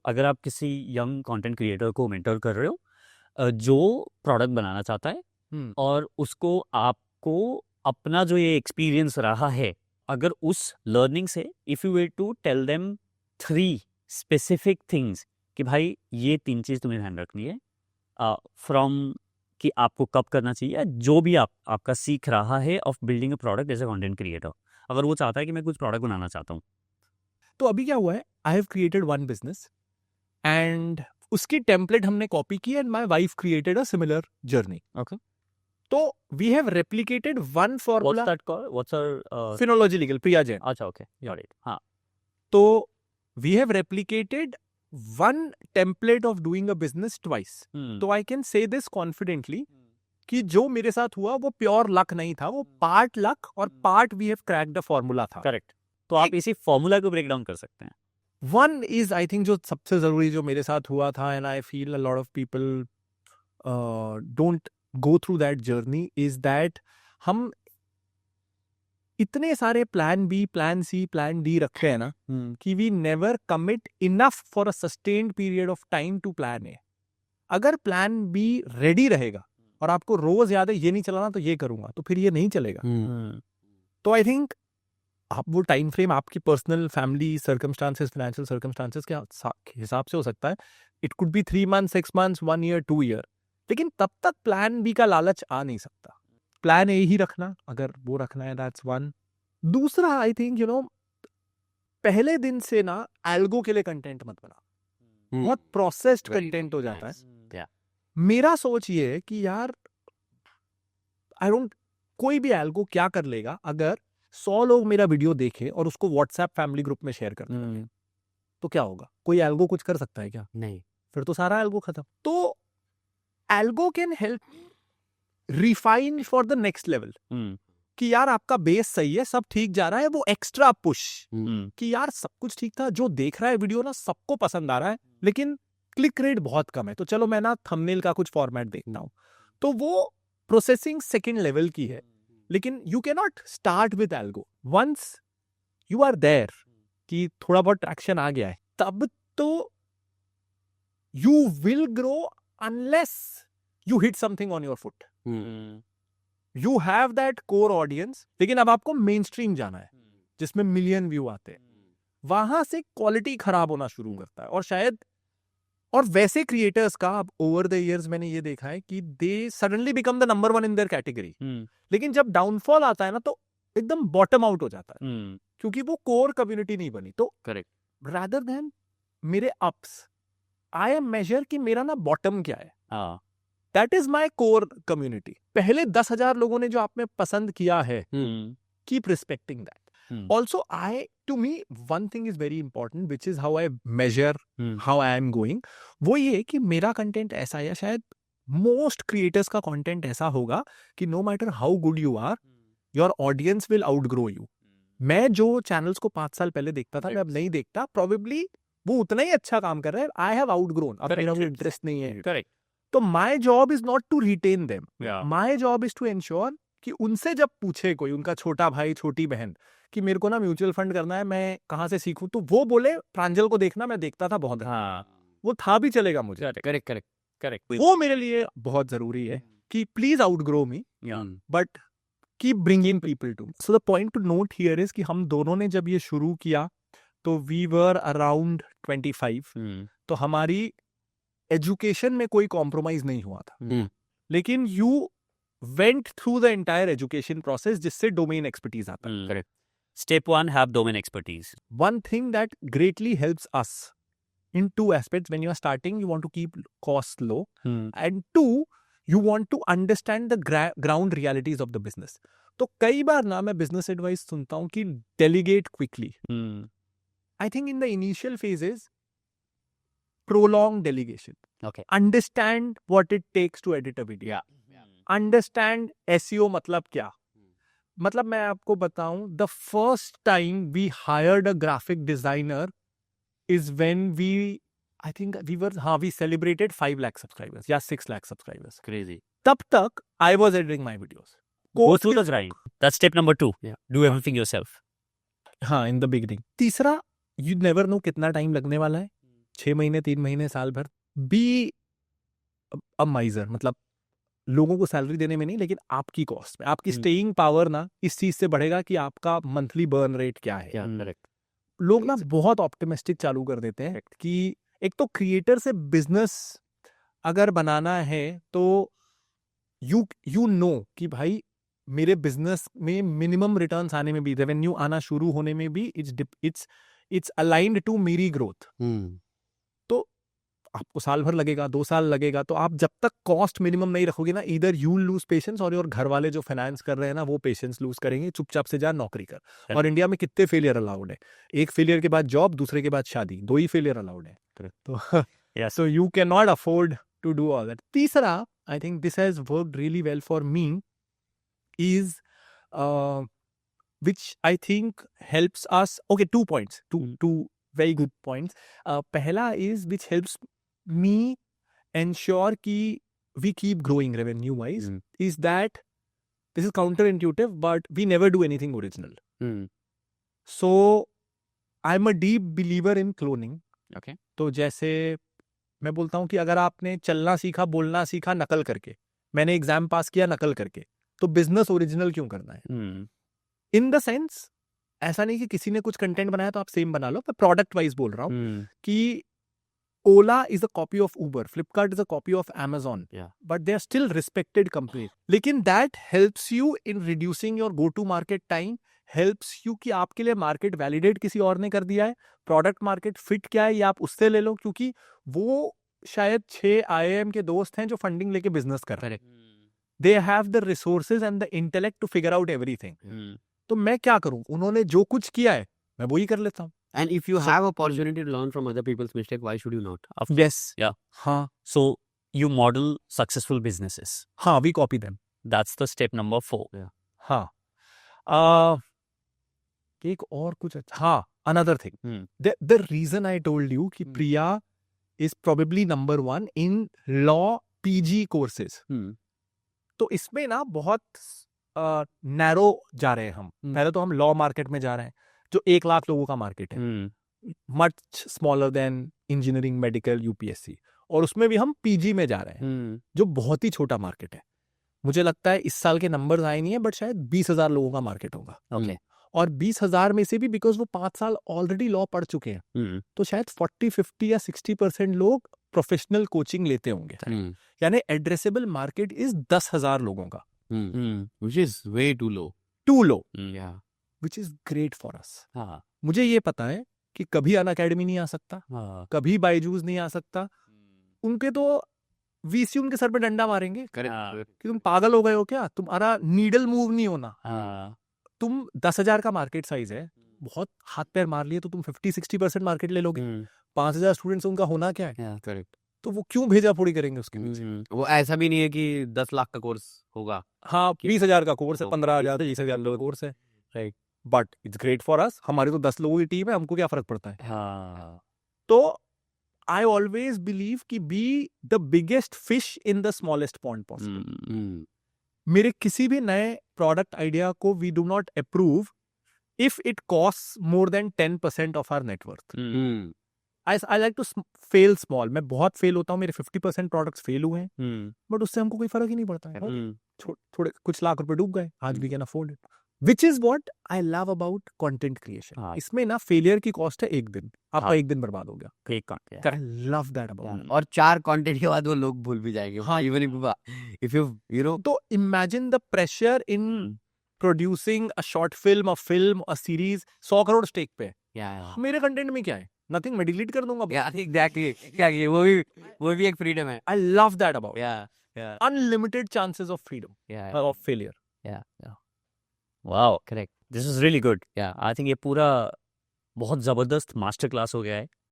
अगर आप किसी यंग कंटेंट क्रिएटर को मेंटर कर रहे हो जो प्रोडक्ट बनाना चाहता है और उसको आपको अपना जो ये एक्सपीरियंस रहा है, अगर उस लर्निंग से if you were to tell them 3 specific things कि भाई ये 3 चीज़ तुम्हें ध्यान रखनी है फ्रॉम कि आपको कब करना चाहिए, जो भी आपका सीख रहा है of building a product as a content creator, अगर वो चाहता है कि मैं कुछ प्रोडक्ट बनाना चाहता हूँ। तो अभी क्या हुआ है, I have created one business and उसकी टेम्पलेट हमने कॉपी की and my wife created a similar journey. Okay, तो we have replicated one formula. What's that called, what's our Finology Legal, Priya Jain. अच्छा, ओके, गॉट इट। हाँ, तो we have replicated one template of doing a business twice. तो I can say this confidently कि जो मेरे साथ हुआ वो प्योर लक नहीं था, वो पार्ट लक और part we have cracked the formula था। करेक्ट। तो आप इसी फॉर्मूला को ब्रेक डाउन कर सकते हैं। वन इज आई थिंक जो सबसे जरूरी जो मेरे साथ हुआ था, and I feel a lot of people don't go through that journey, is that हम इतने सारे plan B, plan C, plan D रखे हैं ना कि we never commit enough for a sustained period of time to plan A. अगर plan be ready रहेगा और आपको रोज याद है ये नहीं चलाना तो ये करूंगा, तो फिर ये नहीं चलेगा। तो आई थिंक आप वो टाइम फ्रेम आपकी personal family circumstances, financial circumstances के हिसाब से हो सकता है। It could be 3 months, 6 months, 1 year, 2 year, लेकिन तब तक प्लान बी का लालच आ नहीं सकता। प्लान ए ही रखना, अगर वो रखना है, दैट्स वन। दूसरा, आई थिंक पहले दिन से ना एल्गो के लिए कंटेंट मत बना, बहुत प्रोसेस्ड कंटेंट हो जाता है। मेरा सोच ये है कि यार आई डोंट, कोई भी एल्गो क्या कर लेगा अगर 100 लोग मेरा वीडियो देखे और उसको व्हाट्सएप फैमिली ग्रुप में शेयर कर दें, तो क्या होगा? कोई एल्गो कुछ कर सकता है क्या? नहीं। फिर तो सारा एल्गो खत्म। तो algo can help refine for the next level कि यार आपका बेस सही है, सब ठीक जा रहा है, वो एक्स्ट्रा पुश कि यार सब कुछ ठीक था, जो देख रहा है वीडियो ना सबको पसंद आ रहा है, लेकिन क्लिक रेट बहुत कम है, तो चलो मैं ना थंबनेल का कुछ फॉर्मेट देखता हूं। तो वो प्रोसेसिंग सेकेंड लेवल की है, लेकिन you can not start with algo. Once you are there कि थोड़ा बहुत ट्रैक्शन आ गया है, तब तो you will grow unless you hit something on your foot. You have that core audience, लेकिन अब आपको मेन स्ट्रीम जाना है जिसमें मिलियन व्यू आते हैं, वहां से क्वालिटी खराब होना शुरू करता है। और शायद, और वैसे क्रिएटर्स का अब ओवर द इयर्स मैंने ये देखा है कि they suddenly become the number 1 in their category, लेकिन जब डाउनफॉल आता है ना तो एकदम बॉटम आउट हो जाता है, क्योंकि वो कोर कम्युनिटी नहीं बनी। तो करेक्ट, रादर देन मेरे अप्स, आई एम मेजर कि मेरा ना बॉटम क्या है। That is my core community. पहले 10,000 लोगों ने जो आप में पसंद किया है, keep respecting that. Also, to me, one thing is very important, which is how I measure how I am going. वो ये कि मेरा कंटेंट ऐसा है, शायद मोस्ट क्रिएटर्स का कंटेंट ऐसा होगा कि no matter how good you are, your audience will outgrow you. मैं जो चैनल्स को 5 साल पहले देखता था, मैं अब नहीं देखता, प्रोबेबली वो उतना ही अच्छा काम कर रहे हैं, आई हैव आउटग्रोन, अब मेरा इंटरेस्ट नहीं है। करेक्ट। तो my job is not to retain them, my job is to ensure कि उनसे जब पूछे कोई, उनका छोटा भाई, छोटी बहन, कि मेरे को ना म्यूचुअल फंड करना है, मैं कहाँ से सीखूं, तो वो बोले प्रांजल को देखना, मैं देखता था बहुत। वो था भी चलेगा मुझे। करेक्ट। वो मेरे लिए बहुत जरूरी है कि please outgrow me, but keep bringing people to. So the point to note here is कि हम दोनों ने जब ये शुरू किया तो वी वर अराउंड 25, तो हमारी एजुकेशन में कोई कॉम्प्रोमाइज नहीं हुआ था, लेकिन you went through the entire education process, जिससे डोमेन एक्सपर्टीज आता है। Correct. Step 1, have domain expertise. One thing that greatly helps us in 2 aspects: when you are starting, you want to keep costs low, and 2, you want to understand the ground realities of the business. तो कई बार ना मैं business advice सुनता हूँ कि delegate quickly. I think in the initial phases, prolong delegation. Okay. Understand what it takes to edit a video. Understand SEO मतलब क्या। मतलब मैं आपको बताऊं, the first time we hired a graphic designer is when I think we celebrated 5 lakh subscribers या 6 lakh subscribers. Crazy. तब तक I was editing my videos. Go through the grind. That's step number 2. Do everything yourself. हाँ, in the beginning. तीसरा, you never know कितना time लगने वाला है, 6 महीने, 3 महीने, साल भर, बी अ माइजर, मतलब लोगों को सैलरी देने में नहीं, लेकिन आपकी कॉस्ट में, आपकी स्टेइंग पावर ना इस चीज से बढ़ेगा कि आपका मंथली बर्न रेट क्या है। करेक्ट। लोग ना बहुत ऑप्टिमिस्टिक चालू कर देते हैं कि एक तो क्रिएटर से बिजनेस अगर बनाना है तो यू नो कि भाई मेरे बिजनेस में मिनिमम रिटर्न्स आने में भी, रेवेन्यू आना शुरू होने में भी इट्स अलाइंड टू मेरी ग्रोथ। तो आपको साल भर लगेगा, 2 साल लगेगा, तो आप जब तक कॉस्ट मिनिमम नहीं रखोगे ना, इधर यू लूज पेशेंस और योर घर वाले जो फाइनेंस कर रहे हैं ना वो पेशेंस लूज करेंगे। चुपचाप से जा नौकरी कर। और इंडिया में कितने फेलियर अलाउड है? एक फेलियर के बाद जॉब, दूसरे के बाद शादी, 2 ही फेलियर अलाउड है। तो so you can not afford to do all that. तीसरा, I think this has worked really well for me, is which I think helps us. Okay, 2 points, two very good points. Pehla is which helps me ensure कि we keep growing revenue wise, is that this is counterintuitive, but we never do anything original. So I'm a deep believer in cloning. Okay. तो जैसे मैं बोलता हूँ कि अगर आपने चलना सीखा, बोलना सीखा नकल करके, मैंने एग्जाम पास किया नकल करके, तो बिजनेस ओरिजिनल क्यों करना है? इन द सेंस, ऐसा नहीं कि किसी ने कुछ कंटेंट बनाया तो आप सेम बना लो, मैं प्रोडक्ट वाइज बोल रहा हूँ कि Ola is a copy of Uber, Flipkart is a copy of Amazon, but they are still respected company. लेकिन that helps you in reducing your go to market time, helps you कि आपके लिए मार्केट वैलिडेट किसी और ने कर दिया है, प्रोडक्ट मार्केट फिट क्या है ये आप उससे ले लो, क्योंकि वो शायद 6 IIM के दोस्त हैं जो फंडिंग लेके बिजनेस कर रहे हैं। They have the resources and the intellect to figure out everything. तो मैं क्या करूं, उन्होंने जो कुछ किया है मैं वही कर लेता हूं। And if you have opportunity to learn from other people's mistake, why should you not? Yes. Yeah. हाँ, So you model successful businesses. हाँ, we copy them. That's the step number 4. हाँ, एक और कुछ अच्छा, हाँ, another thing. The reason I told you कि Priya is probably number 1 in law PG courses. तो इसमें ना बहुत नैरो जा रहे हैं हम। पहले तो हम लॉ मार्केट में जा रहे हैं जो 1 लाख लोगों का मार्केट है, much smaller than engineering, medical, UPSC, और उसमें भी हम PG में जा रहे हैं जो बहुत ही छोटा मार्केट है। मुझे लगता है इस साल के नंबर्स आए नहीं है, बट शायद 20,000 लोगों का मार्केट होगा। और 20,000 में से भी बिकॉज वो 5 साल ऑलरेडी लॉ पढ़ चुके हैं, तो शायद 40, 50 या 60% लोग प्रोफेशनल कोचिंग लेते होंगे। यानी एड्रेसेबल मार्केट इज 10,000 लोगों का, which is way too low. Too low, Yeah. Which is great for us. हाँ, मुझे ये पता है कि कभी अन अकेडमी नहीं आ सकता, कभी बायजूस नहीं आ सकता, उनके तो VC उनके सर पे डंडा मारेंगे कि तुम पागल हो गए हो क्या, तुम्हारा नीडल मूव नहीं होना। तुम 10,000 का मार्केट साइज है, बहुत हाथ पैर मार लिए तो तुम 50-60% मार्केट ले लोगे। 5,000 स्टूडेंट्स उनका होना क्या है? Correct. तो वो क्यों भेजा पूरी करेंगे उसके पीछे? वो ऐसा भी नहीं है कि 10 लाख का कोर्स होगा। हाँ, 20,000 का कोर्स है, 15,000 से 20,000 का कोर्स है, right, but it's great for अस। हमारी तो 10 लोगों की टीम है, हमको क्या फर्क पड़ता है? तो आई ऑलवेज बिलीव कि be the biggest fish in the smallest pond possible. मेरे किसी भी नए प्रोडक्ट आइडिया को we do not approve if it cost more than 10% of our net worth. I like to fail small. मैं बहुत fail होता हूँ, मेरे 50% प्रोडक्ट्स फेल हुए हैं, बट उससे हमको कोई फर्क ही नहीं पड़ता है। थोड़े कुछ लाख रुपए डूब गए, आज we can afford it, which is what I love about content creation. इसमें ना फेलियर की कॉस्ट है 1 दिन, आपका 1 दिन बर्बाद हो गया। I love that about. और 4 कंटेंट के बाद वो लोग भूल भी जाएंगे। हाँ, इवन इफ यू नो, तो imagine the pressure in producing a short film, a film, a series 100 crore stake पे। मेरे कंटेंट में क्या है? नथिंग, मैं डिलीट कर दूंगा। एग्जैक्टली, क्या वो भी एक फ्रीडम है। I love that about unlimited chances of freedom, of failure. Wow, correct, this is really good. I think ये पूरा बहुत जबरदस्त मास्टर क्लास हो गया है